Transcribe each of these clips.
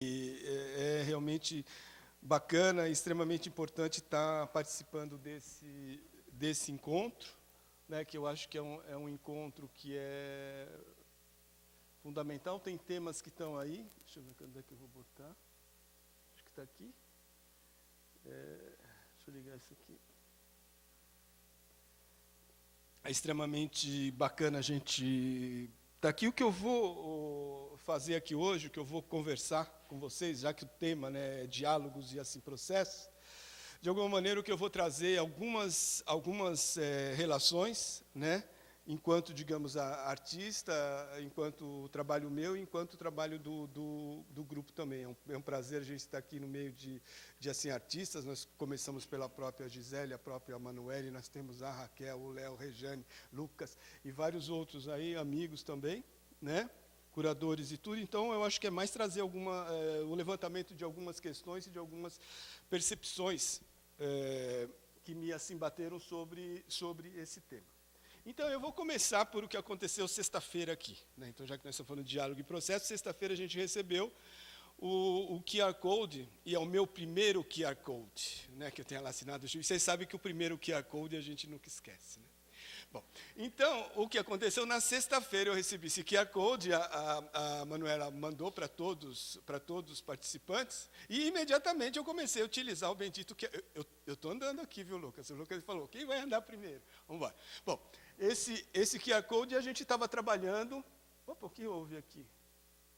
É realmente bacana, extremamente importante estar participando desse encontro, né, que eu acho que é um encontro que é fundamental. Tem temas que estão aí, deixa eu ver onde é que eu vou botar, acho que está aqui, deixa eu ligar isso aqui. É extremamente bacana a gente estar aqui. O que eu vou fazer aqui hoje, o que eu vou conversar com vocês, já que o tema, né, é diálogos e assim processos, de alguma maneira o que eu vou trazer algumas relações, né, enquanto, digamos, artista, enquanto trabalho meu, enquanto trabalho do grupo também. É um prazer a gente estar aqui no meio de assim, artistas. Nós começamos pela própria Gisele, a própria Manuele, nós temos a Raquel, o Léo, Rejane, Lucas e vários outros aí, amigos também, né? Curadores e tudo. Então, eu acho que é mais trazer o levantamento de algumas questões e de algumas percepções que me assim bateram sobre esse tema. Então, eu vou começar por o que aconteceu sexta-feira aqui, né? Então, já que nós estamos falando de diálogo e processo, sexta-feira a gente recebeu o QR Code, e é o meu primeiro QR Code, né, que eu tenho lá assinado. Vocês sabem que o primeiro QR Code a gente nunca esquece, né? Bom, então, o que aconteceu na sexta-feira, eu recebi esse QR Code, a Manuela mandou para todos os participantes, e imediatamente eu comecei a utilizar o bendito que eu estou andando aqui, viu, Lucas? O Lucas falou, quem vai andar primeiro? Vamos lá. Bom, esse QR Code a gente estava trabalhando, opa, o que houve aqui?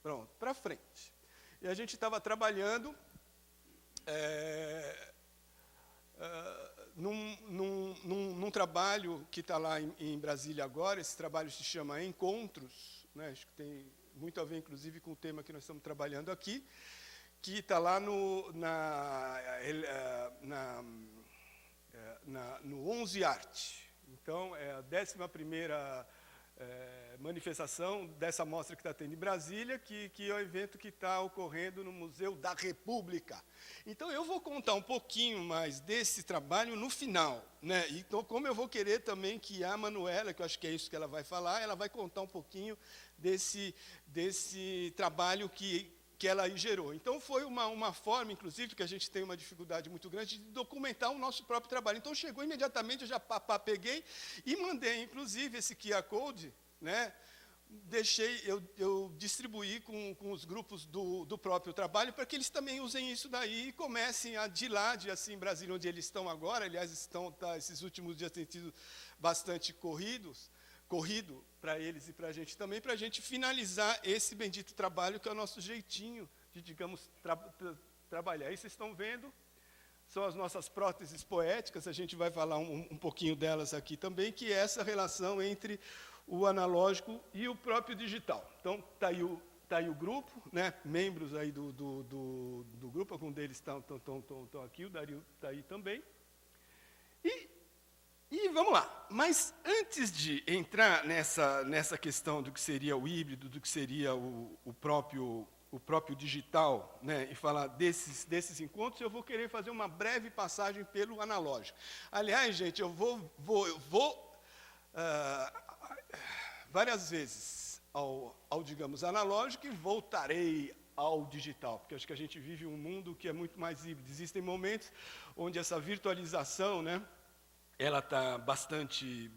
Pronto, para frente. E a gente estava trabalhando num trabalho que está lá em Brasília agora. Esse trabalho se chama Encontros, né? Acho que tem muito a ver, inclusive, com o tema que nós estamos trabalhando aqui, que está lá no 11 Arte. Então, é a 11ª manifestação dessa mostra que está tendo em Brasília, que é o evento que está ocorrendo no Museu da República. Então, eu vou contar um pouquinho mais desse trabalho no final, né? Então, como eu vou querer também que a Manuela, que eu acho que é isso que ela vai falar, ela vai contar um pouquinho desse trabalho que ela aí gerou. Então, foi uma forma, inclusive, que a gente tem uma dificuldade muito grande de documentar o nosso próprio trabalho. Então, chegou imediatamente, eu já peguei e mandei, inclusive, esse QR Code, né? Eu distribuí com os grupos do próprio trabalho, para que eles também usem isso daí e comecem de lá, assim, Brasília, onde eles estão agora. Aliás, esses últimos dias têm sido bastante corrido para eles e para a gente também, para a gente finalizar esse bendito trabalho, que é o nosso jeitinho de, digamos, trabalhar. Aí vocês estão vendo, são as nossas próteses poéticas. A gente vai falar um pouquinho delas aqui também, que é essa relação entre o analógico e o próprio digital. Então, está aí o grupo, né? Membros aí do grupo, alguns deles estão aqui, o Dario está aí também. E vamos lá. Mas antes de entrar nessa questão do que seria o híbrido, do que seria o próprio digital, né, e falar desses encontros, eu vou querer fazer uma breve passagem pelo analógico. Aliás, gente, eu vou várias vezes ao, digamos, analógico, e voltarei ao digital, porque acho que a gente vive um mundo que é muito mais híbrido. Existem momentos onde essa virtualização, né, ela está bastante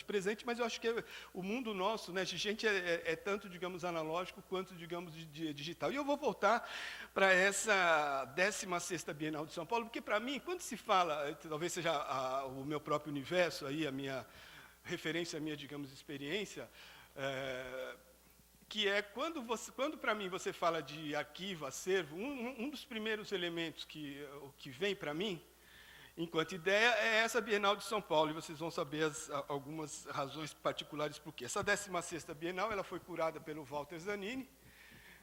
presente, mas eu acho que o mundo nosso, né, gente, é tanto, digamos, analógico quanto, digamos, digital. E eu vou voltar para essa 16ª Bienal de São Paulo, porque, para mim, quando se fala, talvez seja o meu próprio universo, aí, a minha referência, a minha, digamos, experiência, que é quando para mim você fala de arquivo, acervo, um dos primeiros elementos que vem para mim, enquanto ideia, é essa Bienal de São Paulo, e vocês vão saber algumas razões particulares por quê. Essa 16ª Bienal, ela foi curada pelo Walter Zanini,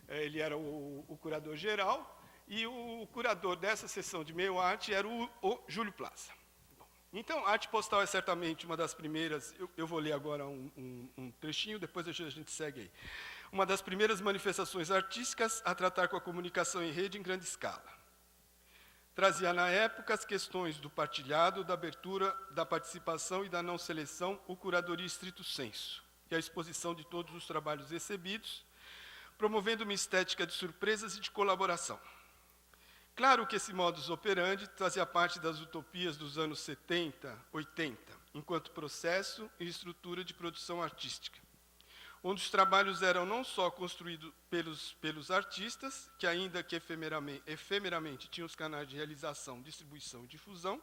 ele era o curador geral, e o curador dessa sessão de meio arte era o Júlio Plaza. Então, a arte postal é certamente uma das primeiras, eu vou ler agora um trechinho, depois a gente segue aí. Uma das primeiras manifestações artísticas a tratar com a comunicação em rede em grande escala. Trazia na época as questões do partilhado, da abertura, da participação e da não seleção, o curadoria estrito sensu, e a exposição de todos os trabalhos recebidos, promovendo uma estética de surpresas e de colaboração. Claro que esse modus operandi fazia parte das utopias dos anos 70, 80, enquanto processo e estrutura de produção artística, onde os trabalhos eram não só construídos pelos artistas, que ainda que efemeramente tinham os canais de realização, distribuição e difusão,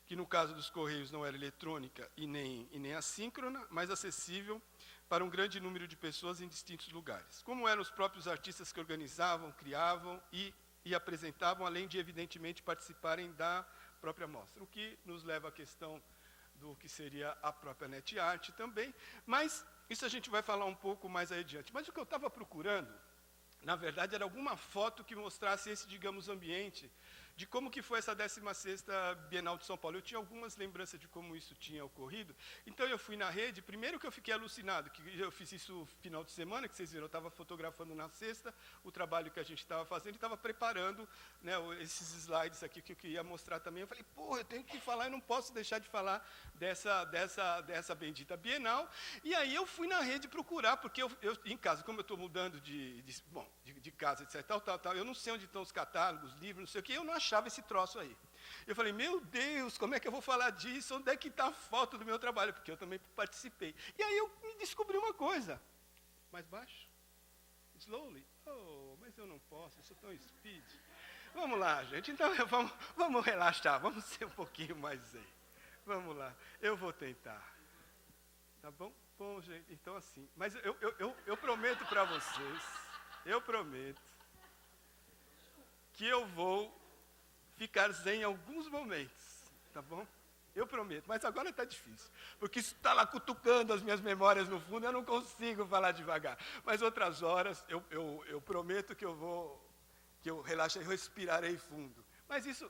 que no caso dos Correios não era eletrônica e nem assíncrona, mas acessível para um grande número de pessoas em distintos lugares. Como eram os próprios artistas que organizavam, criavam e apresentavam, além de, evidentemente, participarem da própria mostra. O que nos leva à questão do que seria a própria net art também, mas isso a gente vai falar um pouco mais adiante. Mas o que eu estava procurando, na verdade, era alguma foto que mostrasse esse, digamos, ambiente de como que foi essa 16ª Bienal de São Paulo. Eu tinha algumas lembranças de como isso tinha ocorrido, então eu fui na rede, primeiro que eu fiquei alucinado, que eu fiz isso no final de semana, que vocês viram, eu estava fotografando na sexta o trabalho que a gente estava fazendo, e estava preparando, né, esses slides aqui que eu queria mostrar também. Eu falei, porra, eu tenho que falar, eu não posso deixar de falar dessa bendita Bienal, e aí eu fui na rede procurar, porque eu em casa, como eu estou mudando de casa, etc, tal, eu não sei onde estão os catálogos, livros, não sei o que, eu não achava esse troço aí. Eu falei, meu Deus, como é que eu vou falar disso? Onde é que está a foto do meu trabalho? Porque eu também participei. E aí eu me descobri uma coisa. Mais baixo? Slowly? Oh, mas eu não posso, eu sou tão speed. Vamos lá, gente, então vamos relaxar, vamos ser um pouquinho mais zen. Vamos lá, eu vou tentar. Tá bom? Bom, gente, então assim. Mas eu prometo para vocês, eu prometo que eu vou ficar zen em alguns momentos, tá bom? Eu prometo, mas agora está difícil, porque isso está lá cutucando as minhas memórias no fundo, eu não consigo falar devagar. Mas outras horas, eu prometo que eu relaxarei, respirarei fundo. Mas isso,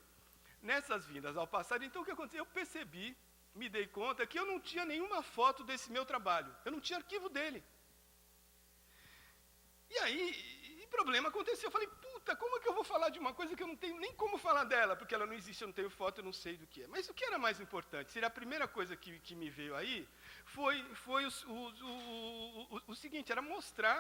nessas vindas ao passado, então o que aconteceu? Eu percebi, me dei conta que eu não tinha nenhuma foto desse meu trabalho, eu não tinha arquivo dele. E aí, problema aconteceu, eu falei, puta, como é que eu vou falar de uma coisa que eu não tenho nem como falar dela, porque ela não existe, eu não tenho foto, eu não sei do que é. Mas o que era mais importante, seria a primeira coisa que me veio aí, foi o seguinte, era mostrar,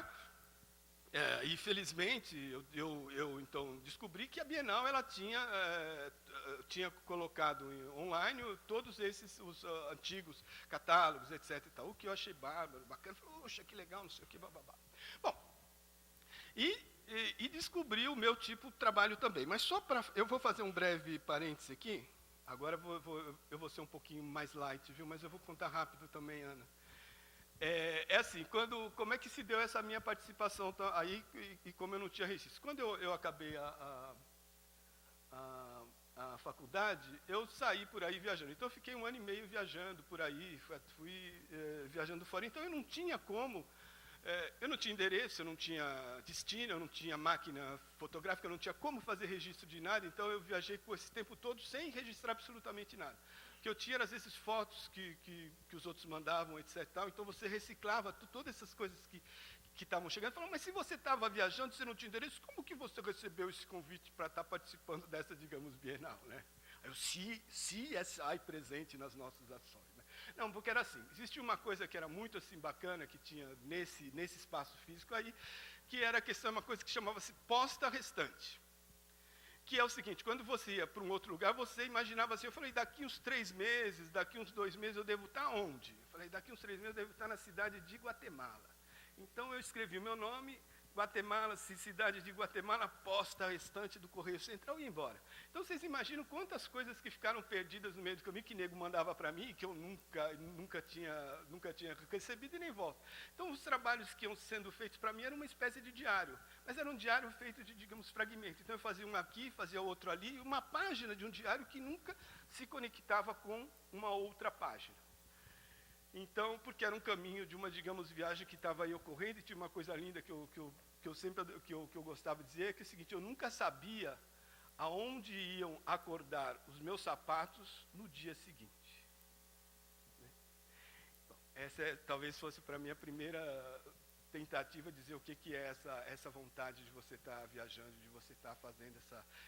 e felizmente eu então descobri que a Bienal ela tinha colocado online todos esses os antigos catálogos, etc. E tal, o que eu achei bárbaro, bacana, falei, poxa, que legal, não sei o que, bababá. Bom, e descobri o meu tipo de trabalho também. Mas só para... Eu vou fazer um breve parêntese aqui. Agora eu vou ser um pouquinho mais light, viu? Mas eu vou contar rápido também, Ana. É assim, como é que se deu essa minha participação aí e como eu não tinha registro? Quando eu acabei a faculdade, eu saí por aí viajando. Então, eu fiquei 1 ano e meio viajando por aí, fui viajando fora. Então, eu não tinha como... eu não tinha endereço, eu não tinha destino, eu não tinha máquina fotográfica, eu não tinha como fazer registro de nada, então eu viajei por esse tempo todo sem registrar absolutamente nada. O que eu tinha era, às vezes, fotos que os outros mandavam, etc. Então você reciclava todas essas coisas que estavam chegando. Falava, mas se você estava viajando, você não tinha endereço, como que você recebeu esse convite para estar participando dessa, digamos, Bienal, né? Aí eu, CSI presente nas nossas ações. Não, porque era assim, existia uma coisa que era muito assim bacana, que tinha nesse espaço físico aí, que era a questão, uma coisa que chamava-se posta restante. Que é o seguinte, quando você ia para um outro lugar, você imaginava assim, eu falei, daqui uns 3 meses, daqui uns 2 meses eu devo estar onde? Eu falei, daqui uns 3 meses eu devo estar na cidade de Guatemala. Então eu escrevi o meu nome, Guatemala, cidade de Guatemala, posta restante do Correio Central e ia embora. Então vocês imaginam quantas coisas que ficaram perdidas no meio do caminho, que nego mandava para mim, que eu nunca tinha recebido e nem volta. Então os trabalhos que iam sendo feitos para mim eram uma espécie de diário, mas era um diário feito de, digamos, fragmentos. Então eu fazia um aqui, fazia outro ali, uma página de um diário que nunca se conectava com uma outra página. Então, porque era um caminho de uma, digamos, viagem que estava aí ocorrendo, e tinha uma coisa linda que eu gostava de dizer, que é o seguinte, eu nunca sabia aonde iam acordar os meus sapatos no dia seguinte. Bom, essa talvez fosse para mim a primeira tentativa de dizer o que é essa vontade de você estar viajando, de você estar fazendo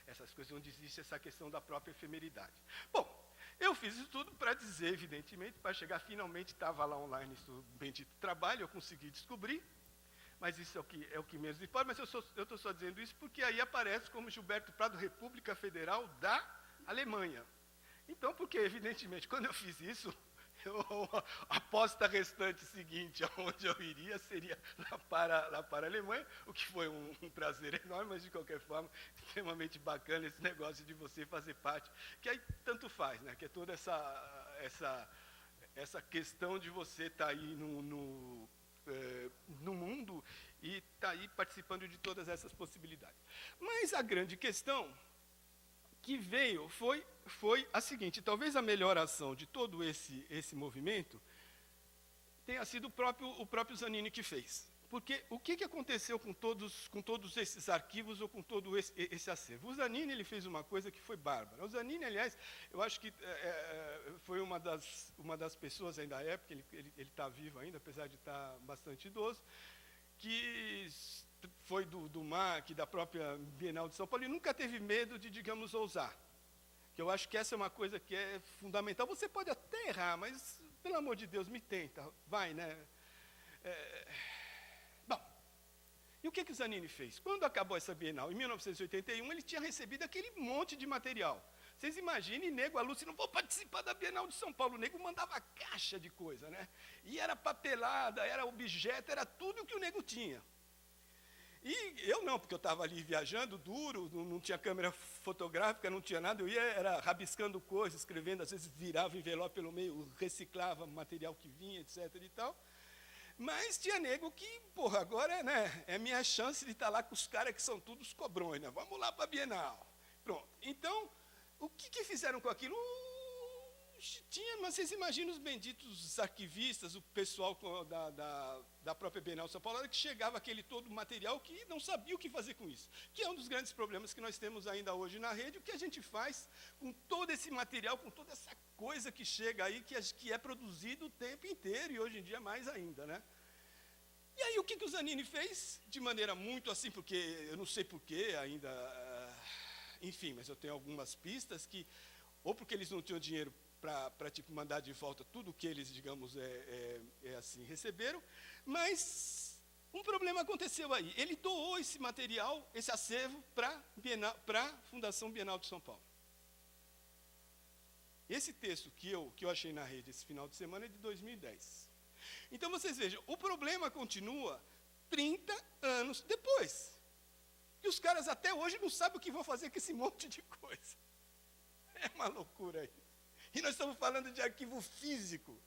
essas coisas, onde existe essa questão da própria efemeridade. Bom, eu fiz isso tudo para dizer, evidentemente, para chegar finalmente, estava lá online isso bendito trabalho, eu consegui descobrir, mas isso é o que menos importa, mas eu estou só dizendo isso porque aí aparece como Gilberto Prado, República Federal da Alemanha. Então, porque, evidentemente, quando eu fiz isso, a aposta restante seguinte, aonde eu iria, seria lá para a Alemanha, o que foi um prazer enorme, mas, de qualquer forma, extremamente bacana esse negócio de você fazer parte, que aí tanto faz, né? Que é toda essa questão de você estar aí no mundo e estar aí participando de todas essas possibilidades. Mas a grande questão que veio foi a seguinte: talvez a melhor ação de todo esse movimento tenha sido o próprio Zanini que fez. Porque o que aconteceu com todos esses arquivos ou com todo esse acervo? O Zanini ele fez uma coisa que foi bárbara. O Zanini, aliás, eu acho que foi uma das pessoas ainda da época, ele está vivo ainda, apesar de estar bastante idoso, que foi do MAC, da própria Bienal de São Paulo, e nunca teve medo de, digamos, ousar. Que eu acho que essa é uma coisa que é fundamental. Você pode até errar, mas, pelo amor de Deus, me tenta, vai, né? Bom, e o que o Zanini fez? Quando acabou essa Bienal, em 1981, ele tinha recebido aquele monte de material. Vocês imaginem, nego, a Lúcia, não vou participar da Bienal de São Paulo. O nego mandava caixa de coisa, né? E era papelada, era objeto, era tudo o que o nego tinha. E eu não, porque eu estava ali viajando duro, não tinha câmera fotográfica, não tinha nada, eu era rabiscando coisas, escrevendo, às vezes virava envelope pelo meio, reciclava material que vinha, etc. e tal. Mas tinha nego que, porra, agora né, é minha chance de estar lá com os caras que são todos cobrões, né? Vamos lá para a Bienal. Pronto. Então, o que fizeram com aquilo? Mas vocês imaginam os benditos arquivistas, o pessoal da própria Bienal de São Paulo, que chegava aquele todo material que não sabia o que fazer com isso. Que é um dos grandes problemas que nós temos ainda hoje na rede, o que a gente faz com todo esse material, com toda essa coisa que chega aí, que é produzido o tempo inteiro, e hoje em dia mais ainda, né? E aí o que o Zanini fez? De maneira muito assim, porque eu não sei porquê ainda, enfim, mas eu tenho algumas pistas que, ou porque eles não tinham dinheiro para tipo, mandar de volta tudo que eles, digamos, assim, receberam, mas um problema aconteceu aí. Ele doou esse material, esse acervo, para a Fundação Bienal de São Paulo. Esse texto que eu achei na rede esse final de semana é de 2010. Então, vocês vejam, o problema continua 30 anos depois. E os caras até hoje não sabem o que vão fazer com esse monte de coisa. É uma loucura isso. E nós estamos falando de arquivo físico.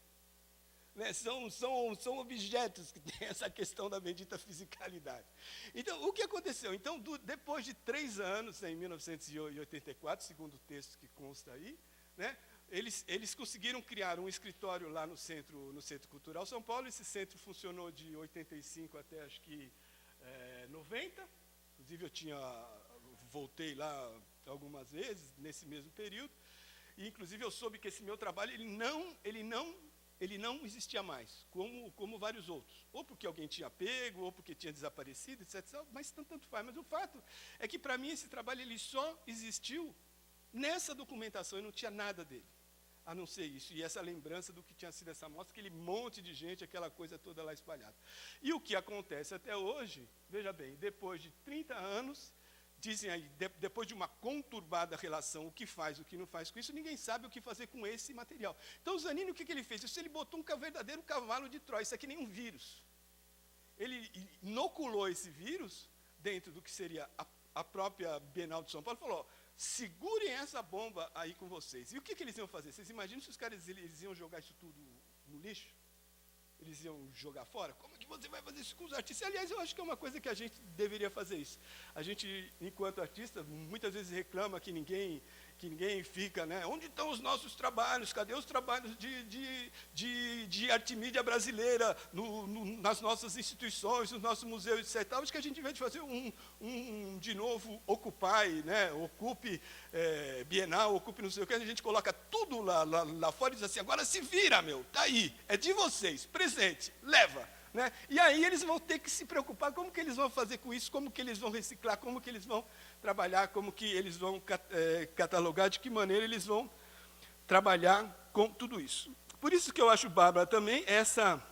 Né? São objetos que têm essa questão da bendita fisicalidade. Então, o que aconteceu? Então, depois de 3 anos, em 1984, segundo o texto que consta aí, né, eles conseguiram criar um escritório lá no Centro Cultural São Paulo. Esse centro funcionou de 85 até, acho que, 90. Inclusive, voltei lá algumas vezes, nesse mesmo período. E, inclusive, eu soube que esse meu trabalho ele não existia mais, como vários outros. Ou porque alguém tinha pego, ou porque tinha desaparecido, etc. Mas tanto faz. Mas o fato é que, para mim, esse trabalho ele só existiu nessa documentação e não tinha nada dele, a não ser isso. E essa lembrança do que tinha sido essa mostra, aquele monte de gente, aquela coisa toda lá espalhada. E o que acontece até hoje, veja bem, depois de 30 anos, dizem aí, depois de uma conturbada relação, o que faz, o que não faz com isso, ninguém sabe o que fazer com esse material. Então, o Zanini, o que ele fez? Isso ele botou um verdadeiro cavalo de Troia, isso aqui nem um vírus. Ele inoculou esse vírus dentro do que seria a própria Bienal de São Paulo, falou, segurem essa bomba aí com vocês. E o que eles iam fazer? Vocês imaginam se os caras eles iam jogar isso tudo no lixo? Eles iam jogar fora? Como é que você vai fazer isso com os artistas? Aliás, eu acho que é uma coisa que a gente deveria fazer isso. A gente, enquanto artista, muitas vezes reclama que ninguém fica, né? Onde estão os nossos trabalhos? Cadê os trabalhos de arte mídia brasileira nas nossas instituições, nos nossos museus, etc. Acho que a gente, em vez de fazer de novo, Occupy, né? Ocupe Bienal, ocupe não sei o que, a gente coloca tudo lá fora e diz assim, agora se vira, meu, tá aí, é de vocês, presente, leva. Né? E aí eles vão ter que se preocupar como que eles vão fazer com isso, como que eles vão reciclar, como que eles vão trabalhar, como que eles vão catalogar, de que maneira eles vão trabalhar com tudo isso. Por isso que eu acho bárbara também essa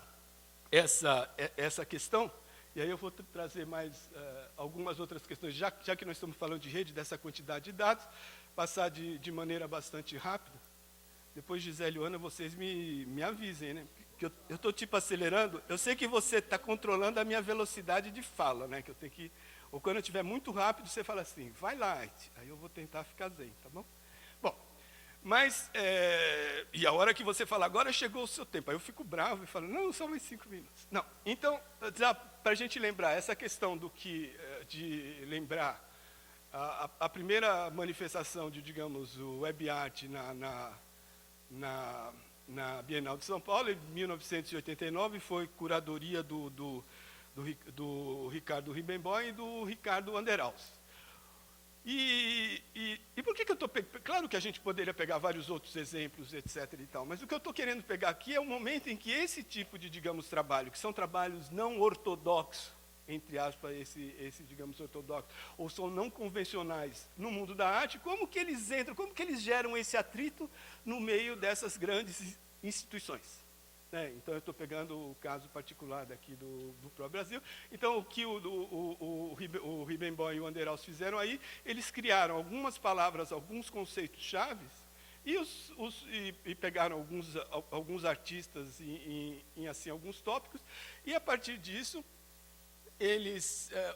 questão E aí eu vou trazer mais algumas outras questões, já que nós estamos falando de rede, dessa quantidade de dados, passar de maneira bastante rápida. Depois, Gisele e Ana, vocês me avisem, né? Que eu estou tipo acelerando, eu sei que você está controlando a minha velocidade de fala, né? Que eu tenho que, ou quando eu estiver muito rápido, você fala assim, vai lá, aí eu vou tentar ficar zen, tá bom? Bom, mas, e a hora que você fala, agora chegou o seu tempo, aí eu fico bravo e falo, não, só mais 5 minutos. Não, então, já para a gente lembrar, essa questão de lembrar a primeira manifestação de, digamos, o web art na Bienal de São Paulo, em 1989, foi curadoria do Ricardo Ribemboim e do Ricardo Anderhaus. E por que eu estou pegando? Claro que a gente poderia pegar vários outros exemplos, etc. e tal, mas o que eu estou querendo pegar aqui é o momento em que esse tipo de, digamos, trabalho, que são trabalhos não ortodoxos, entre aspas, esse digamos, ortodoxo, ou são não convencionais no mundo da arte, como que eles entram, como que eles geram esse atrito no meio dessas grandes instituições? Então, eu estou pegando o caso particular daqui do próprio Brasil. Então, o que o Ribemboim e o Anderhaus fizeram aí, eles criaram algumas palavras, alguns conceitos chaves, e pegaram alguns artistas em assim, alguns tópicos, e a partir disso,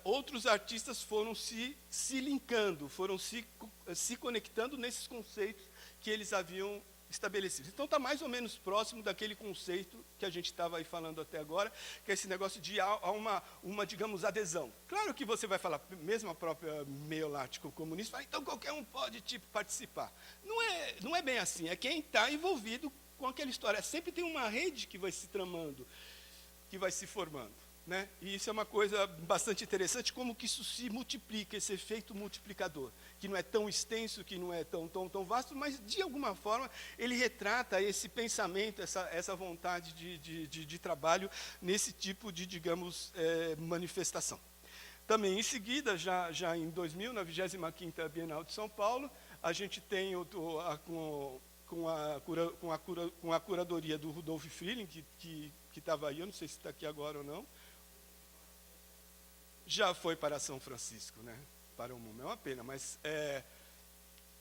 outros artistas foram se linkando, foram se conectando nesses conceitos que eles haviam estabelecidos. Então, está mais ou menos próximo daquele conceito que a gente estava aí falando até agora, que é esse negócio de uma digamos, adesão. Claro que você vai falar, mesmo a própria meio lático comunista, então qualquer um pode participar. Não é bem assim, é quem está envolvido com aquela história. Sempre tem uma rede que vai se tramando, que vai se formando. Né? E isso é uma coisa bastante interessante, como que isso se multiplica, esse efeito multiplicador, que não é tão extenso, que não é tão vasto, mas, de alguma forma, ele retrata esse pensamento, essa vontade de trabalho nesse tipo de, digamos, manifestação. Também, em seguida, já em 2000, na 25ª Bienal de São Paulo, a gente tem com a curadoria do Rudolf Freeling, que estava aí, eu não sei se está aqui agora ou não, já foi para São Francisco, né? Para o mundo, é uma pena, mas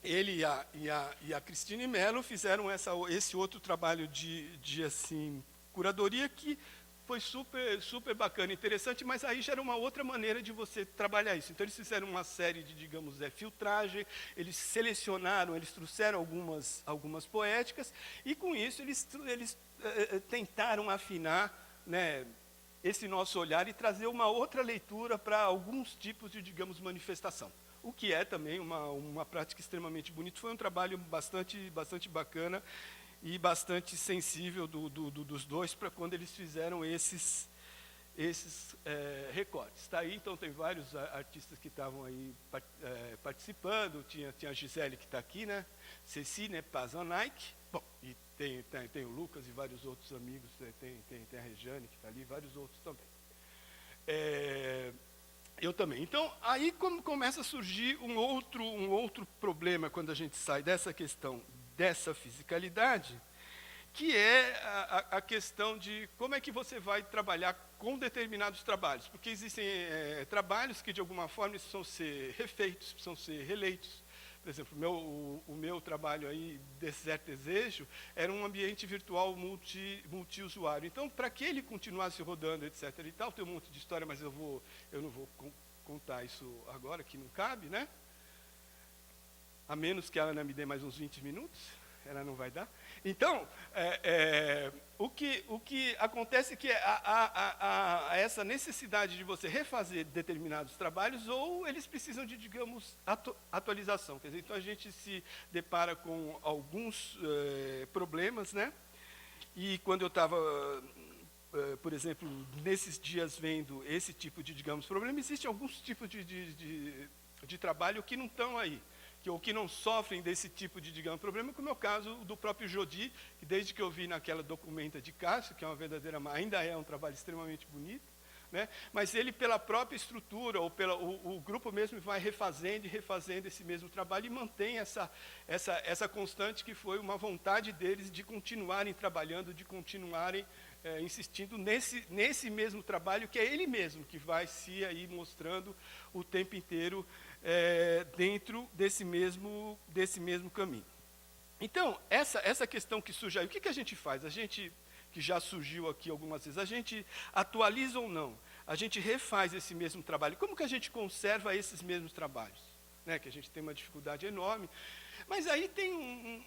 ele e a Cristine Mello fizeram esse outro trabalho de assim, curadoria que foi super bacana, interessante, mas aí já era uma outra maneira de você trabalhar isso. Então, eles fizeram uma série de, digamos, filtragem, eles selecionaram, eles trouxeram algumas poéticas, e com isso eles tentaram afinar, né, esse nosso olhar e trazer uma outra leitura para alguns tipos de, digamos, manifestação. O que é também uma prática extremamente bonita. Foi um trabalho bastante bacana e bastante sensível dos dois para quando eles fizeram esses recortes. Tá aí, então, tem vários artistas que estavam aí participando. Tinha a Gisele, que está aqui, né? Cecine Pazonaik. Bom, e tem o Lucas e vários outros amigos, tem a Regiane, que está ali, vários outros também. Eu também. Então, aí começa a surgir um outro problema quando a gente sai dessa questão dessa fisicalidade, que é a questão de como é que você vai trabalhar com determinados trabalhos. Porque existem trabalhos que, de alguma forma, precisam ser refeitos, precisam ser releitos. Por exemplo, o meu trabalho aí, Deserto Desejo, era um ambiente virtual multiusuário. Então, para que ele continuasse rodando, etc. e tal, tem um monte de história, mas eu não vou contar isso agora, que não cabe, né? A menos que a Ana me dê mais uns 20 minutos, ela não vai dar. Então, o que acontece é que há essa necessidade de você refazer determinados trabalhos, ou eles precisam de, digamos, atualização. Quer dizer, então, a gente se depara com alguns problemas, né? E quando eu estava, por exemplo, nesses dias vendo esse tipo de, digamos, problema, existem alguns tipos de trabalho que não estão aí, ou que não sofrem desse tipo de, digamos, problema, como é o caso do próprio Jodi, que desde que eu vi naquela documenta de Cássio, que é uma verdadeira, ainda é um trabalho extremamente bonito, né? Mas ele, pela própria estrutura, ou o grupo mesmo vai refazendo e refazendo esse mesmo trabalho e mantém essa constante que foi uma vontade deles de continuarem trabalhando, de continuarem insistindo nesse mesmo trabalho, que é ele mesmo que vai se aí mostrando o tempo inteiro dentro desse mesmo caminho. Então, essa questão que surge aí, o que a gente faz? A gente, que já surgiu aqui algumas vezes, a gente atualiza ou não? A gente refaz esse mesmo trabalho. Como que a gente conserva esses mesmos trabalhos? Né, que a gente tem uma dificuldade enorme. Mas aí tem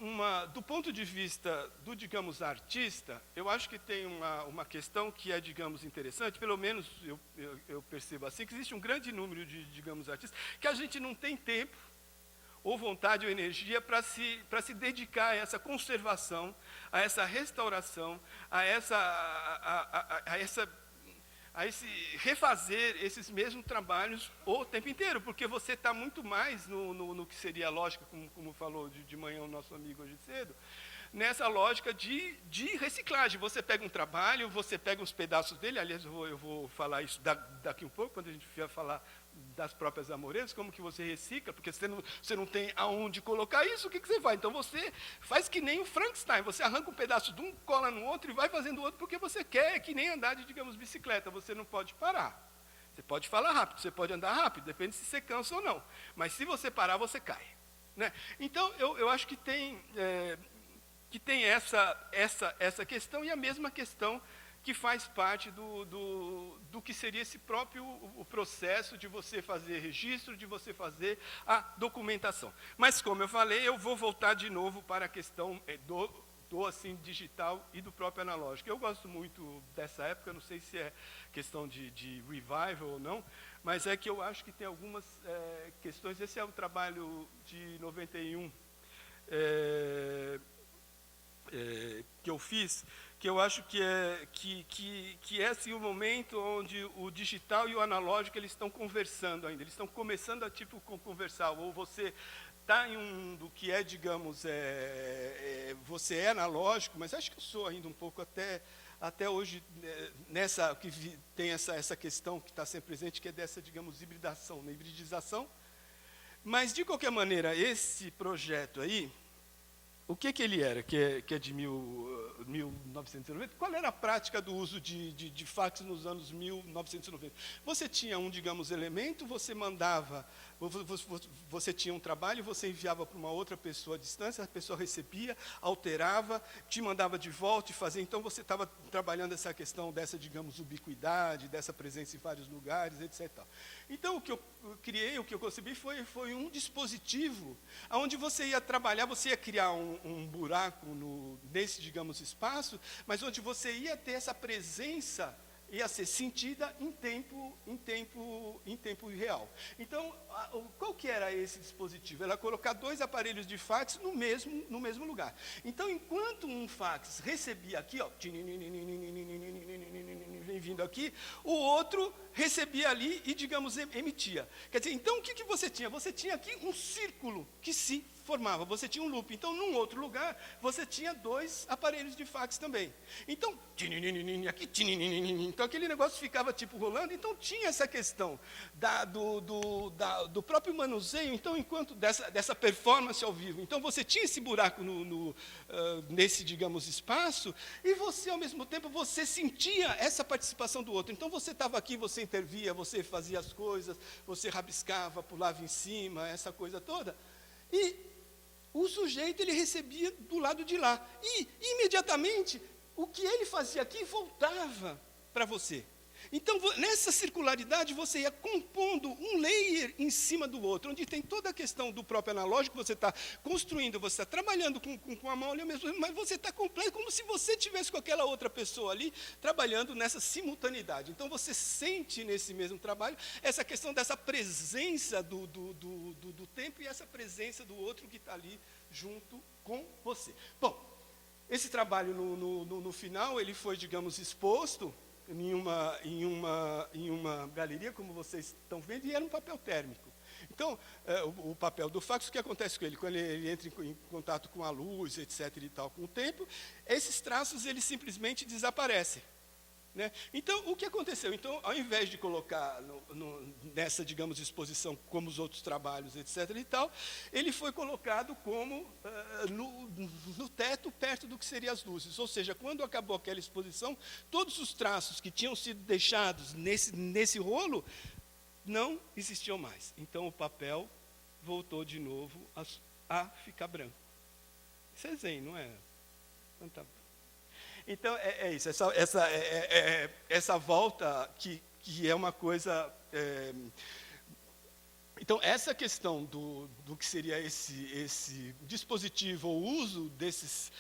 do ponto de vista do, digamos, artista, eu acho que tem uma questão que é, digamos, interessante, pelo menos eu percebo assim, que existe um grande número de, digamos, artistas, que a gente não tem tempo, ou vontade ou energia para se dedicar a essa conservação, a essa restauração, a esse refazer esses mesmos trabalhos o tempo inteiro, porque você está muito mais no que seria a lógica, como falou de manhã o nosso amigo hoje cedo, nessa lógica de reciclagem. Você pega um trabalho, você pega uns pedaços dele, aliás, eu vou falar isso daqui um pouco, quando a gente vier falar das próprias amoreiras, como que você recicla, porque você não tem aonde colocar isso, o que você faz? Então você faz que nem o Frankenstein, você arranca um pedaço de um, cola no outro e vai fazendo outro, porque você quer, que nem andar de, digamos, bicicleta, você não pode parar. Você pode falar rápido, você pode andar rápido, depende se você cansa ou não, mas se você parar, você cai. Né? Então, eu acho que tem essa questão, e a mesma questão que faz parte do que seria esse próprio o processo de você fazer registro, de você fazer a documentação. Mas, como eu falei, eu vou voltar de novo para a questão do assim, digital e do próprio analógico. Eu gosto muito dessa época, não sei se é questão de revival ou não, mas é que eu acho que tem algumas questões. Esse é um trabalho de 91, que eu fiz, que eu acho que é assim, o momento onde o digital e o analógico eles estão conversando ainda, eles estão começando a conversar, ou você está em um mundo que é, digamos, você é analógico, mas acho que eu sou ainda um pouco até hoje, nessa, que tem essa questão que está sempre presente, que é dessa, digamos, hibridização. Mas, de qualquer maneira, esse projeto aí, o que ele era, que é de 1990? Qual era a prática do uso de fax nos anos 1990? Você tinha digamos, elemento, você mandava, você tinha um trabalho, você enviava para uma outra pessoa à distância, a pessoa recebia, alterava, te mandava de volta e fazia. Então, você estava trabalhando essa questão dessa, digamos, ubiquidade, dessa presença em vários lugares, etc. Então, o que eu criei, o que eu concebi foi um dispositivo onde você ia trabalhar, você ia criar um buraco nesse, digamos, espaço, mas onde você ia ter essa presença, ia ser sentida em tempo real. Então, qual que era esse dispositivo? Era colocar 2 aparelhos de fax no mesmo lugar. Então, enquanto um fax recebia aqui, ó, vem vindo aqui, o outro recebia ali e, digamos, emitia. Quer dizer, então, o que você tinha? Você tinha aqui um círculo que se formava, você tinha um loop. Então, num outro lugar, você tinha 2 aparelhos de fax também. Então, aqui, então aquele negócio ficava tipo rolando. Então, tinha essa questão do próprio manuseio, então, enquanto dessa performance ao vivo. Então, você tinha esse buraco nesse, digamos, espaço, e você, ao mesmo tempo, você sentia essa participação do outro. Então, você estava aqui, você intervia, você fazia as coisas, você rabiscava, pulava em cima, essa coisa toda. E o sujeito, ele recebia do lado de lá. E, imediatamente, o que ele fazia aqui voltava para você. Então, nessa circularidade, você ia compondo um layer em cima do outro, onde tem toda a questão do próprio analógico, você está construindo, você está trabalhando com a mão ali mesmo, mas você está completo, como se você tivesse com aquela outra pessoa ali, trabalhando nessa simultaneidade. Então, você sente nesse mesmo trabalho essa questão dessa presença do tempo e essa presença do outro que está ali junto com você. Bom, esse trabalho, no final, ele foi, digamos, exposto em uma galeria, como vocês estão vendo, e era um papel térmico. Então, o papel do fax, o que acontece com ele? Quando ele entra em contato com a luz, etc. e tal, com o tempo, esses traços, eles simplesmente desaparecem. Né? Então, o que aconteceu? Então, ao invés de colocar nessa, digamos, exposição como os outros trabalhos, etc. e tal, ele foi colocado como no teto, perto do que seriam as luzes. Ou seja, quando acabou aquela exposição, todos os traços que tinham sido deixados nesse rolo não existiam mais. Então, o papel voltou de novo a ficar branco. Isso é zen, não é? Então, tá. Então, é isso, essa volta que é uma coisa... Então, essa questão do que seria esse dispositivo, ou uso desses,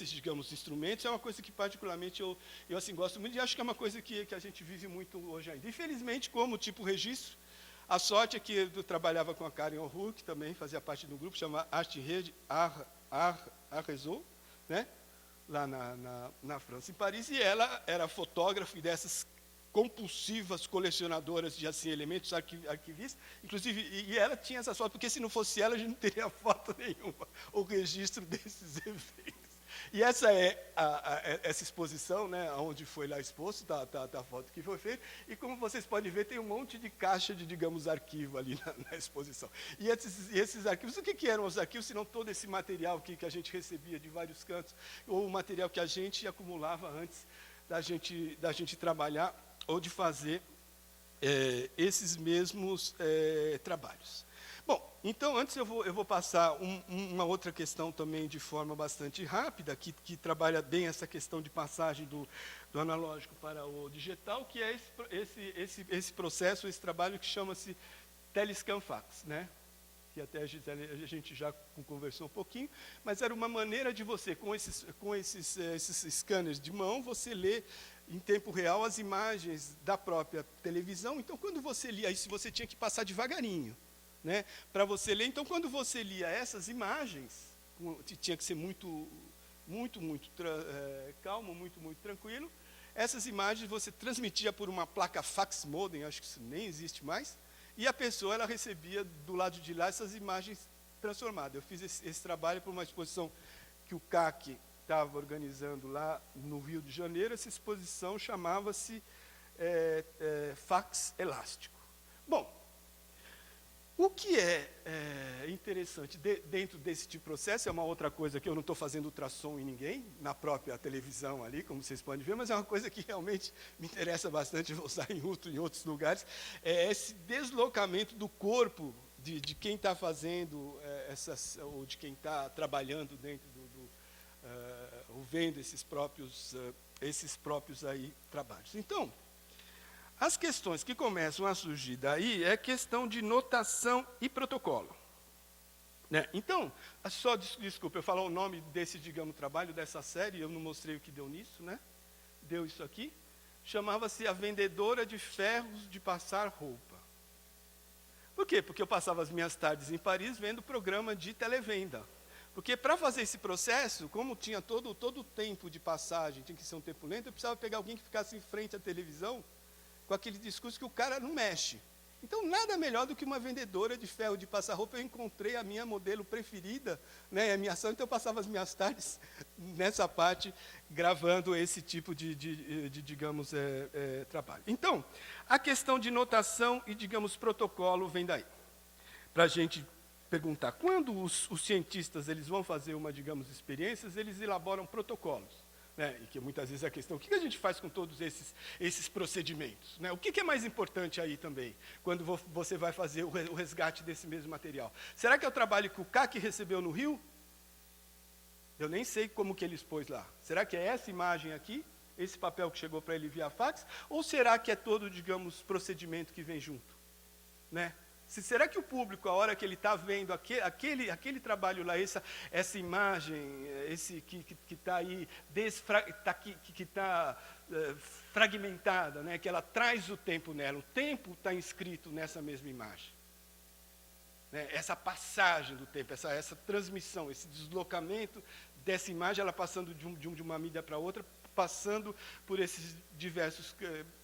digamos, instrumentos, é uma coisa que, particularmente, eu assim, gosto muito, e acho que é uma coisa que a gente vive muito hoje ainda. Infelizmente, como tipo registro, a sorte é que eu trabalhava com a Karen O'Rourke, que também fazia parte do grupo, chama Arte Rede Arrezo, né? Lá na França, em Paris, e ela era fotógrafa dessas compulsivas colecionadoras de assim, elementos arquivistas, inclusive, e ela tinha essa foto, porque se não fosse ela, a gente não teria foto nenhuma, o registro desses eventos. E essa é essa exposição, né, onde foi lá exposto, a foto que foi feita, e como vocês podem ver, tem um monte de caixa de, digamos, arquivo ali na exposição. E esses arquivos, o que eram os arquivos, se não todo esse material que a gente recebia de vários cantos, ou o material que a gente acumulava antes da gente trabalhar, ou de fazer esses mesmos trabalhos. Bom, então, antes eu vou passar uma outra questão também de forma bastante rápida, que trabalha bem essa questão de passagem do analógico para o digital, que é esse processo, esse trabalho que chama-se Telescanfax, né? Que até a Gisele, a gente já conversou um pouquinho, mas era uma maneira de você, com esses scanners de mão, você ler em tempo real as imagens da própria televisão. Então, quando você lia isso, você tinha que passar devagarinho, né, para você ler. Então, quando você lia essas imagens, tinha que ser muito calmo, muito tranquilo. Essas imagens você transmitia por uma placa fax modem, acho que isso nem existe mais, e a pessoa ela recebia do lado de lá essas imagens transformadas. Eu fiz esse trabalho para uma exposição que o CAC estava organizando lá no Rio de Janeiro. Essa exposição chamava-se Fax Elástico. Bom, o que é interessante dentro desse tipo de processo, é uma outra coisa que eu não estou fazendo ultrassom em ninguém, na própria televisão ali, como vocês podem ver, mas é uma coisa que realmente me interessa bastante, vou usar em outros lugares, é esse deslocamento do corpo de quem está fazendo ou de quem está trabalhando dentro ou vendo esses próprios aí trabalhos. Então, as questões que começam a surgir daí é questão de notação e protocolo. Né? Então, só desculpa, eu falar o nome desse, digamos, trabalho, dessa série, eu não mostrei o que deu nisso, né? Deu isso aqui. Chamava-se A Vendedora de Ferros de Passar Roupa. Por quê? Porque eu passava as minhas tardes em Paris vendo programa de televenda. Porque para fazer esse processo, como tinha todo o tempo de passagem, tinha que ser um tempo lento, eu precisava pegar alguém que ficasse em frente à televisão, com aquele discurso que o cara não mexe. Então, nada melhor do que uma vendedora de ferro de passar roupa. Eu encontrei a minha modelo preferida, né, a minha ação, então eu passava as minhas tardes nessa parte, gravando esse tipo de digamos, trabalho. Então, a questão de notação e, digamos, protocolo vem daí. Para a gente perguntar, quando os cientistas eles vão fazer digamos, experiências, eles elaboram protocolos. Né, e que muitas vezes é a questão, o que a gente faz com todos esses procedimentos? Né? O que é mais importante aí também, quando você vai fazer o resgate desse mesmo material? Será que é o trabalho que o CAC recebeu no Rio? Eu nem sei como que ele expôs lá. Será que é essa imagem aqui, esse papel que chegou para ele via fax? Ou será que é todo, digamos, procedimento que vem junto? Né? Será que o público, a hora que ele está vendo aquele trabalho lá, essa imagem, que está aí, que está fragmentada, né, que ela traz o tempo nela, o tempo está inscrito nessa mesma imagem. Né, essa passagem do tempo, essa transmissão, esse deslocamento dessa imagem, ela passando de uma mídia para outra, passando por esses diversos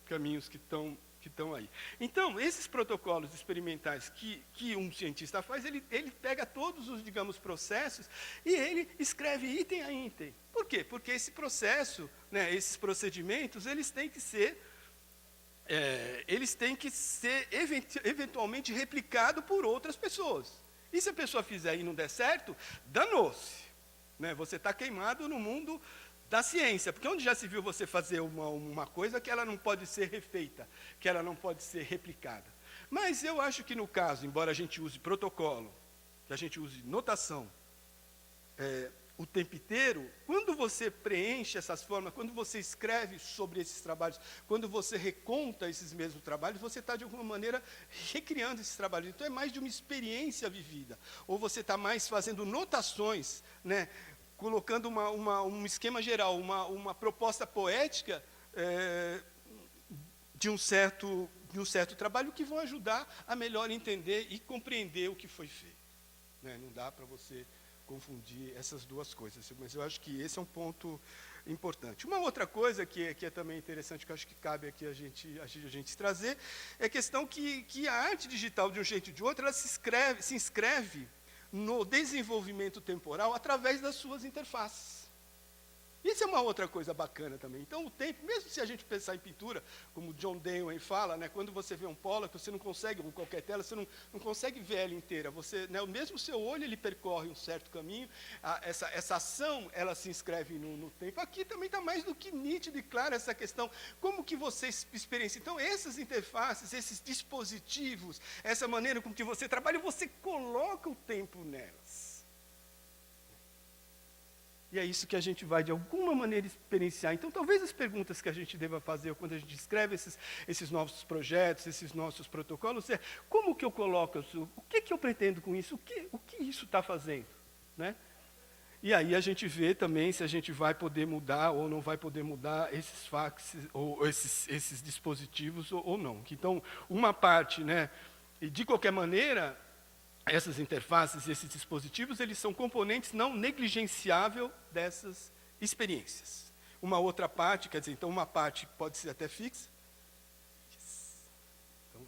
caminhos que estão que estão aí. Então, esses protocolos experimentais que um cientista faz, ele pega todos os, digamos, processos e ele escreve item a item. Por quê? Porque esse processo, né, esses procedimentos, eles têm que ser eventualmente replicados por outras pessoas. E se a pessoa fizer e não der certo, danou-se. Né? Você está queimado no mundo da ciência, porque onde já se viu você fazer uma coisa que ela não pode ser refeita, que ela não pode ser replicada. Mas eu acho que no caso, embora a gente use protocolo, que a gente use notação, o tempo inteiro, quando você preenche essas formas, quando você escreve sobre esses trabalhos, quando você reconta esses mesmos trabalhos, você está, de alguma maneira, recriando esses trabalhos. Então, é mais de uma experiência vivida. Ou você está mais fazendo notações, né, colocando um esquema geral, uma proposta poética de um certo trabalho que vão ajudar a melhor entender e compreender o que foi feito. Né? Não dá para você confundir essas duas coisas, mas eu acho que esse é um ponto importante. Uma outra coisa que é também interessante, que eu acho que cabe aqui a gente trazer, é a questão que a arte digital, de um jeito ou de outro, ela se inscreve no desenvolvimento temporal através das suas interfaces. Isso é uma outra coisa bacana também. Então, o tempo, mesmo se a gente pensar em pintura, como John Dewey fala, né, quando você vê um Pollock, você não consegue, com qualquer tela, você não consegue ver ela inteira. Você, né, mesmo o seu olho, ele percorre um certo caminho, essa ação, ela se inscreve no tempo. Aqui também está mais do que nítido e claro essa questão, como que você experiencia. Então, essas interfaces, esses dispositivos, essa maneira com que você trabalha, você coloca o tempo nelas. E é isso que a gente vai, de alguma maneira, experienciar. Então, talvez as perguntas que a gente deva fazer quando a gente escreve esses novos projetos, esses nossos protocolos, é como que eu coloco isso? O que eu pretendo com isso? O que isso está fazendo? Né? E aí a gente vê também se a gente vai poder mudar ou não vai poder mudar esses faxes, ou esses dispositivos ou não. Então, uma parte, né, e de qualquer maneira, essas interfaces, esses dispositivos, eles são componentes não negligenciáveis dessas experiências. Uma outra parte, quer dizer, então uma parte pode ser até fixa. Então,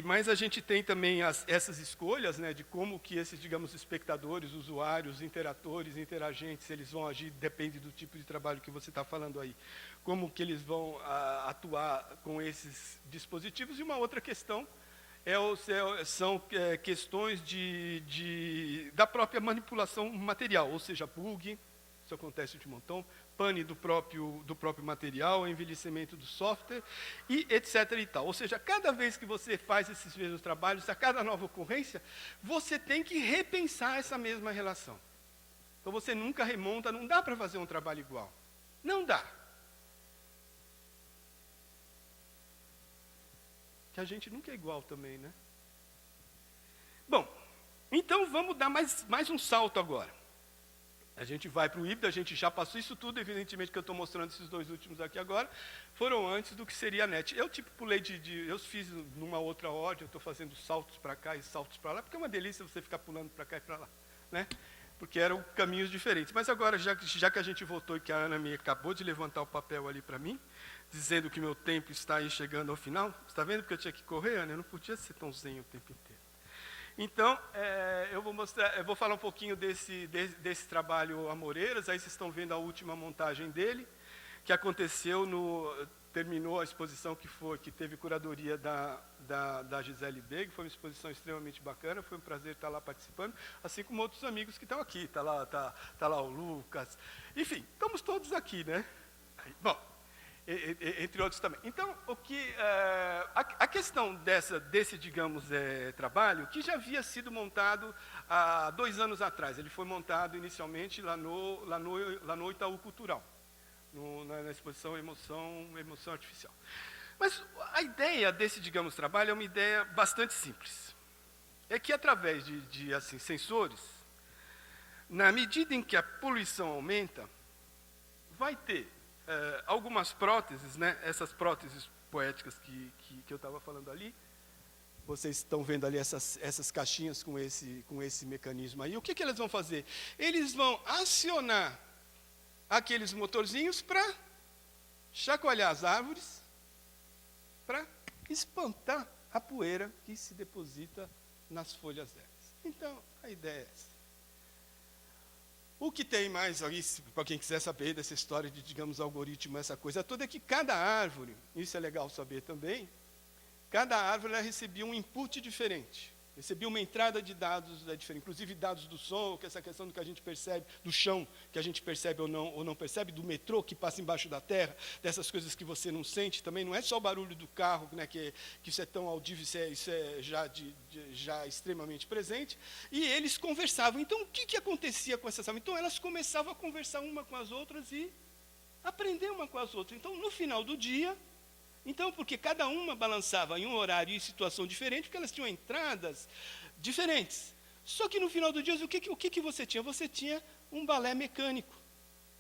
mas a gente tem também essas escolhas, né, de como que esses, digamos, espectadores, usuários, interatores, interagentes, eles vão agir, depende do tipo de trabalho que você está falando aí. Como que eles vão atuar com esses dispositivos. E uma outra questão, são questões da própria manipulação material, ou seja, bug, isso acontece de montão, pane do próprio material, envelhecimento do software, e etc. e tal. Ou seja, cada vez que você faz esses mesmos trabalhos, a cada nova ocorrência, você tem que repensar essa mesma relação. Então você nunca remonta, não dá para fazer um trabalho igual. Não dá. Que a gente nunca é igual também, né? Bom, então vamos dar mais um salto agora. A gente vai para o híbrido, a gente já passou isso tudo, evidentemente que eu estou mostrando esses dois últimos aqui agora, foram antes do que seria a NET. Eu pulei eu fiz numa outra ordem, eu estou fazendo saltos para cá e saltos para lá, porque é uma delícia você ficar pulando para cá e para lá, né? Porque eram caminhos diferentes. Mas agora, já que a gente voltou e que a Ana me acabou de levantar o papel ali para mim, dizendo que meu tempo está aí chegando ao final. Você está vendo que eu tinha que correr, Ana? Eu não podia ser tão zen o tempo inteiro. Então, eu vou falar um pouquinho desse trabalho Amoreiras. Aí vocês estão vendo a última montagem dele, que aconteceu terminou a exposição que teve curadoria da Gisele Beg. Foi uma exposição extremamente bacana, foi um prazer estar lá participando, assim como outros amigos que estão aqui. Está lá o Lucas. Enfim, estamos todos aqui, né? Bom, entre outros também. Então, a questão desse, digamos, trabalho, que já havia sido montado há 2 anos atrás. Ele foi montado inicialmente lá no Itaú Cultural, na exposição Emoção Artificial. Mas a ideia desse, digamos, trabalho é uma ideia bastante simples. É que, através de assim, sensores, na medida em que a poluição aumenta, vai ter algumas próteses, né, essas próteses poéticas que eu estava falando ali. Vocês estão vendo ali essas caixinhas com esse mecanismo aí. O que elas vão fazer? Eles vão acionar aqueles motorzinhos para chacoalhar as árvores, para espantar a poeira que se deposita nas folhas delas. Então, a ideia é essa. O que tem mais aí, para quem quiser saber dessa história de, digamos, algoritmo, essa coisa toda, é que cada árvore, isso é legal saber também, cada árvore ela recebia um input diferente. Recebia uma entrada de dados diferente, inclusive dados do som, que é essa questão do que a gente percebe, do chão, que a gente percebe ou não percebe, do metrô que passa embaixo da terra, dessas coisas que você não sente também, não é só o barulho do carro, né, que isso é tão audível, isso é já extremamente presente, e eles conversavam. Então, o que acontecia com essas árvores? Então, elas começavam a conversar uma com as outras e aprender uma com as outras. Então, no final do dia, porque cada uma balançava em um horário e situação diferente, porque elas tinham entradas diferentes. Só que no final do dia, o que você tinha? Você tinha um balé mecânico,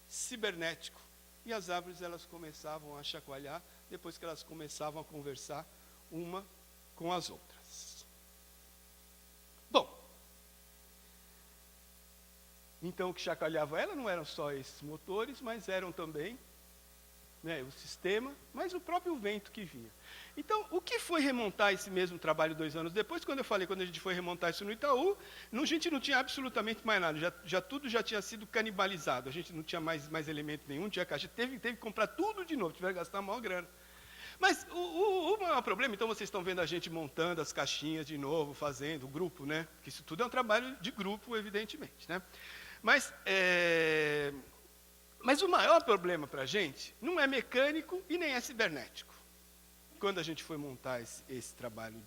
cibernético. E as árvores elas começavam a chacoalhar, depois que elas começavam a conversar uma com as outras. Bom, então o que chacoalhava ela não eram só esses motores, mas eram também o sistema, mas o próprio vento que vinha. Então, o que foi remontar esse mesmo trabalho 2 anos depois? Quando a gente foi remontar isso no Itaú, a gente não tinha absolutamente mais nada, tudo já tinha sido canibalizado, a gente não tinha mais elemento nenhum, tinha caixa, teve que comprar tudo de novo, tiveram que gastar a maior grana. Mas o maior problema, então vocês estão vendo a gente montando as caixinhas de novo, fazendo, o grupo, né? Porque isso tudo é um trabalho de grupo, evidentemente, né? Mas o maior problema para a gente não é mecânico e nem é cibernético, quando a gente foi montar esse trabalho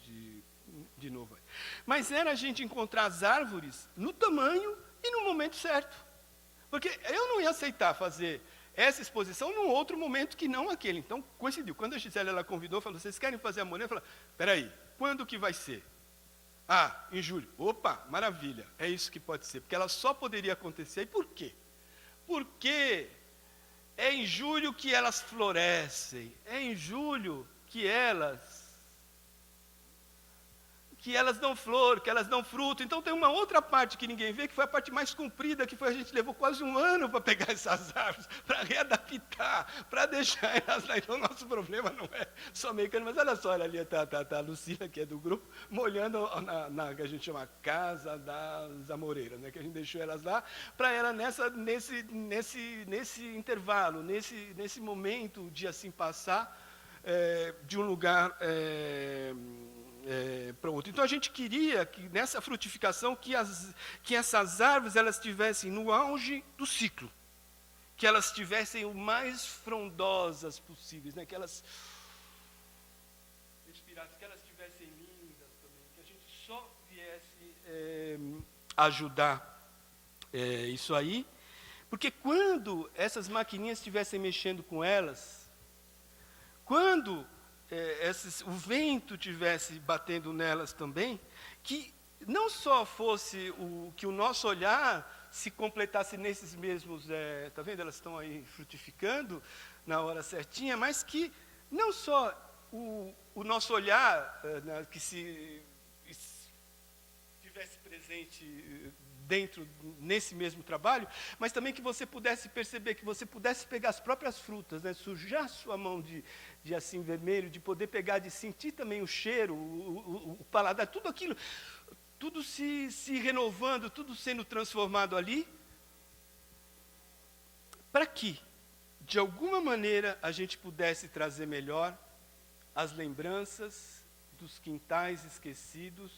de novo. Mas era a gente encontrar as árvores no tamanho e no momento certo. Porque eu não ia aceitar fazer essa exposição num outro momento que não aquele. Então, coincidiu. Quando a Gisele ela convidou, falou, vocês querem fazer a Monet? Eu falei, espera aí, quando que vai ser? Ah, em julho. Opa, maravilha, é isso que pode ser. Porque ela só poderia acontecer. E por quê? Porque é em julho que elas florescem, é em julho que elas dão flor, que elas dão fruto. Então tem uma outra parte que ninguém vê, que foi a parte mais comprida, que foi a gente levou quase 1 ano para pegar essas árvores, para readaptar, para deixar elas lá. Então o nosso problema não é só mecânico, mas olha só, olha ali está a Lucila, que é do grupo, molhando na que a gente chama Casa das Amoreiras, né, que a gente deixou elas lá, para ela nesse intervalo, nesse momento de assim passar de um lugar para outro. Então a gente queria que nessa frutificação que essas árvores elas estivessem no auge do ciclo, que elas estivessem o mais frondosas possíveis, né? Que elas respirassem, que elas estivessem lindas também, que a gente só viesse ajudar isso aí, porque quando essas maquininhas estivessem mexendo com elas, quando o vento tivesse batendo nelas também, que não só fosse que o nosso olhar se completasse nesses mesmos, está vendo? Elas estão aí frutificando na hora certinha, mas que não só o nosso olhar que se estivesse presente nesse mesmo trabalho, mas também que você pudesse perceber, que você pudesse pegar as próprias frutas, né, sujar sua mão de assim vermelho, de poder pegar, de sentir também o cheiro, o paladar, tudo aquilo, tudo se renovando, tudo sendo transformado ali, para que, de alguma maneira, a gente pudesse trazer melhor as lembranças dos quintais esquecidos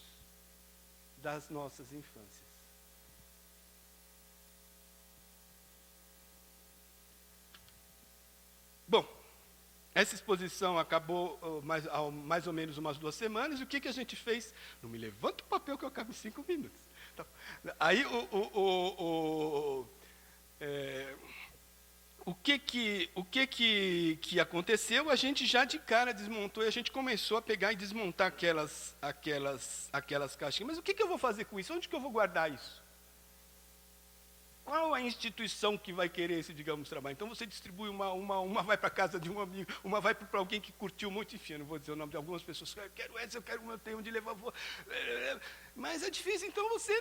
das nossas infâncias. Bom, essa exposição acabou mais ou menos umas 2 semanas, e o que a gente fez? Não me levanta o papel que eu acabo em 5 minutos. Então, aí o que aconteceu? A gente já de cara desmontou, e a gente começou a pegar e desmontar aquelas caixinhas. Mas o que eu vou fazer com isso? Onde que eu vou guardar isso? qual a instituição que vai querer esse, digamos, trabalho? Então você distribui uma vai para a casa de um amigo, uma vai para alguém que curtiu muito, enfim, eu não vou dizer o nome de algumas pessoas, eu quero essa, eu quero uma, eu tenho onde levar, vou. Mas é difícil, então você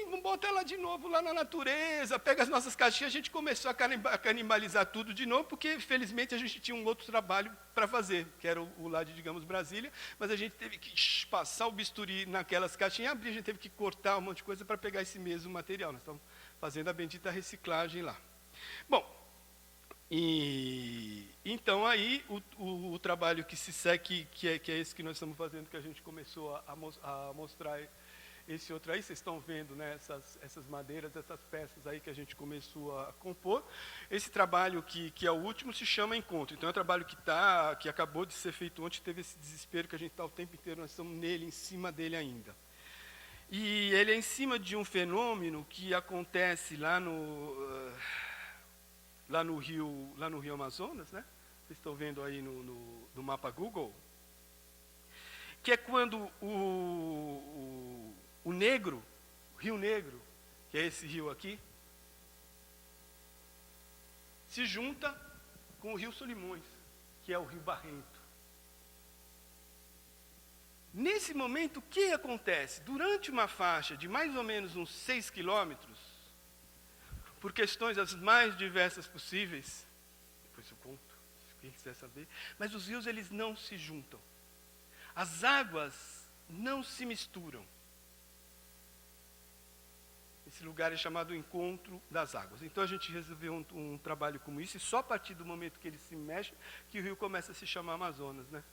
não bota ela de novo lá na natureza, pega as nossas caixinhas, a gente começou a canibalizar tudo de novo, porque felizmente a gente tinha um outro trabalho para fazer, que era o lá de, digamos, Brasília, mas a gente teve que passar o bisturi naquelas caixinhas, abrir, a gente teve que cortar um monte de coisa para pegar esse mesmo material. Nós estamos fazendo a bendita reciclagem lá. Bom, então aí o trabalho que se segue, que é esse que nós estamos fazendo, que a gente começou a mostrar esse outro aí, vocês estão vendo, né, essas madeiras, essas peças aí que a gente começou a compor. Esse trabalho que é o último se chama Encontro. Então é um trabalho que acabou de ser feito ontem, teve esse desespero que a gente está o tempo inteiro, nós estamos nele, em cima dele ainda. E ele é em cima de um fenômeno que acontece lá no Rio Amazonas, né? Vocês estão vendo aí no mapa Google, que é quando o Negro, o Rio Negro, que é esse rio aqui, se junta com o Rio Solimões, que é o Rio Barrento. Nesse momento, o que acontece? Durante uma faixa de mais ou menos uns 6 quilômetros, por questões as mais diversas possíveis, depois eu conto, se quem quiser saber, mas os rios eles não se juntam. As águas não se misturam. Esse lugar é chamado Encontro das Águas. Então a gente resolveu um trabalho como isso, e só a partir do momento que ele se mexe, que o rio começa a se chamar Amazonas, né?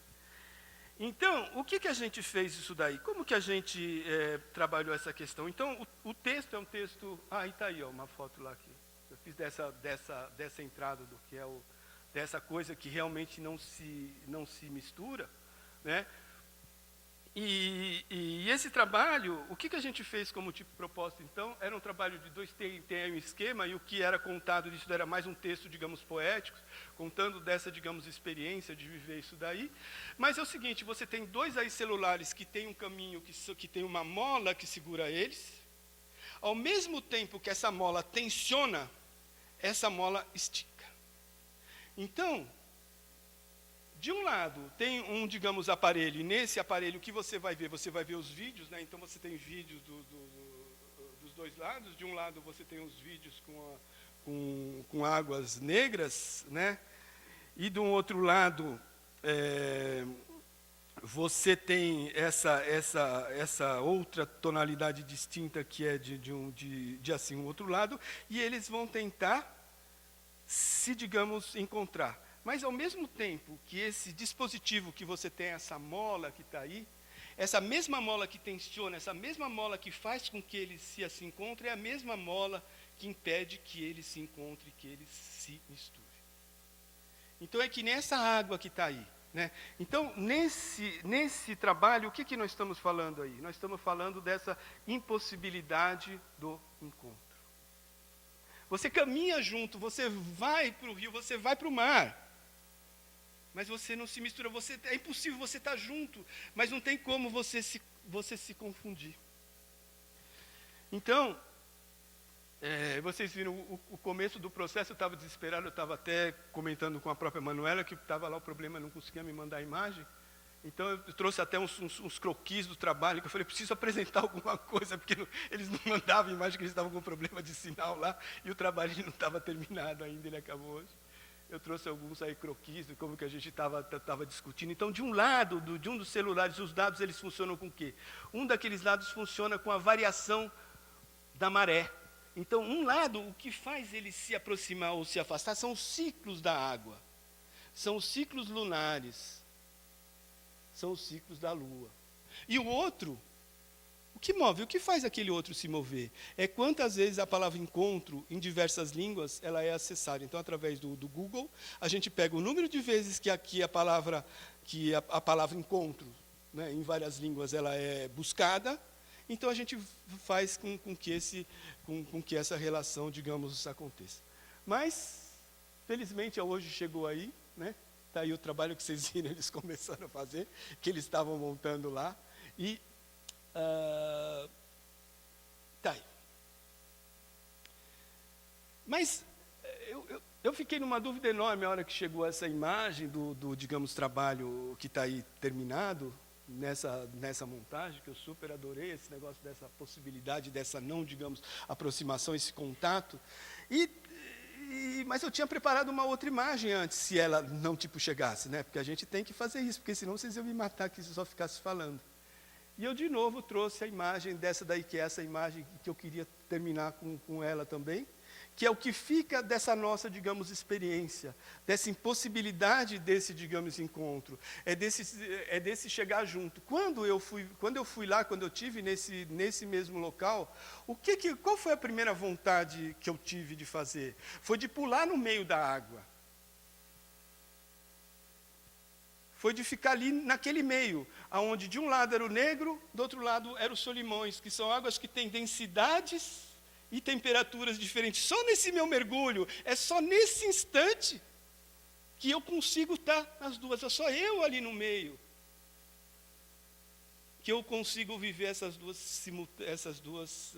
Então, o que a gente fez isso daí? Como que a gente trabalhou essa questão? Então, o texto é um texto... Ah, e está aí, ó, uma foto lá aqui. Eu fiz dessa entrada, do que é dessa coisa que realmente não se mistura, né? E esse trabalho, o que a gente fez como tipo de proposta, então? Era um trabalho de tem um esquema, e o que era contado disso era mais um texto, digamos, poético, contando dessa, digamos, experiência de viver isso daí. Mas é o seguinte, você tem 2 aí celulares que tem um caminho, que tem uma mola que segura eles. Ao mesmo tempo que essa mola tensiona, essa mola estica. Então, de um lado, tem um, digamos, aparelho, e nesse aparelho, o que você vai ver os vídeos, né? Então você tem vídeos dos 2 lados. De um lado você tem os vídeos com águas negras, né? E do outro lado, você tem essa outra tonalidade distinta, que é de assim, um outro lado, e eles vão tentar se, digamos, encontrar. Mas, ao mesmo tempo que esse dispositivo que você tem, essa mola que está aí, essa mesma mola que tensiona, essa mesma mola que faz com que eles se encontrem, é a mesma mola que impede que eles se encontrem, que eles se misturem. Então, é que nessa água que está aí, né? Então, nesse trabalho, o que nós estamos falando aí? Nós estamos falando dessa impossibilidade do encontro. Você caminha junto, você vai para o rio, você vai para o mar. Mas você não se mistura, é impossível você estar junto, mas não tem como você se confundir. Então, vocês viram o começo do processo, eu estava desesperado, eu estava até comentando com a própria Manuela, que estava lá o problema, não conseguia me mandar a imagem. Então, eu trouxe até uns croquis do trabalho, que eu falei, preciso apresentar alguma coisa, porque eles não mandavam a imagem, que eles estavam com problema de sinal lá, e o trabalho não estava terminado ainda, ele acabou hoje. Eu trouxe alguns aí croquis, como que a gente estava discutindo. Então, de um lado, de um dos celulares, os dados eles funcionam com o quê? Um daqueles lados funciona com a variação da maré. Então, um lado, o que faz ele se aproximar ou se afastar são os ciclos da água. São os ciclos lunares. São os ciclos da lua. E o outro, o que move? O que faz aquele outro se mover? É quantas vezes a palavra encontro, em diversas línguas, ela é acessada. Então, através do Google, a gente pega o número de vezes que aqui a palavra encontro, né, em várias línguas, ela é buscada. Então, a gente faz com que essa relação, digamos, aconteça. Mas, felizmente, hoje chegou aí, né? Está aí o trabalho que vocês viram, eles começaram a fazer, que eles estavam montando lá. E tá aí. Mas eu fiquei numa dúvida enorme a hora que chegou essa imagem digamos, trabalho que está aí terminado, nessa montagem, que eu super adorei, esse negócio dessa possibilidade, dessa não, digamos, aproximação, esse contato. Mas eu tinha preparado uma outra imagem antes, se ela não, chegasse, né? Porque a gente tem que fazer isso, porque senão vocês iam me matar aqui se eu só ficasse falando. E eu, de novo, trouxe a imagem dessa daí, que é essa imagem que eu queria terminar com ela também, que é o que fica dessa nossa, digamos, experiência, dessa impossibilidade desse, digamos, encontro, é desse chegar junto. Quando eu fui lá, quando eu tive nesse mesmo local, qual foi a primeira vontade que eu tive de fazer? Foi de pular no meio da água. Foi de ficar ali naquele meio, onde de um lado era o Negro, do outro lado era o Solimões, que são águas que têm densidades e temperaturas diferentes. Só nesse meu mergulho, é só nesse instante que eu consigo estar nas duas. É só eu ali no meio que eu consigo viver essas duas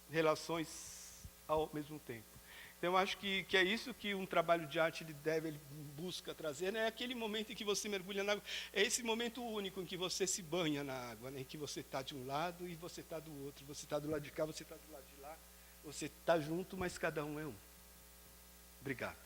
relações ao mesmo tempo. Então, eu acho que é isso que um trabalho de arte ele busca trazer, né? É aquele momento em que você mergulha na água, é esse momento único em que você se banha na água, né? Em que você está de um lado e você está do outro, você está do lado de cá, você está do lado de lá, você está junto, mas cada um é um. Obrigado.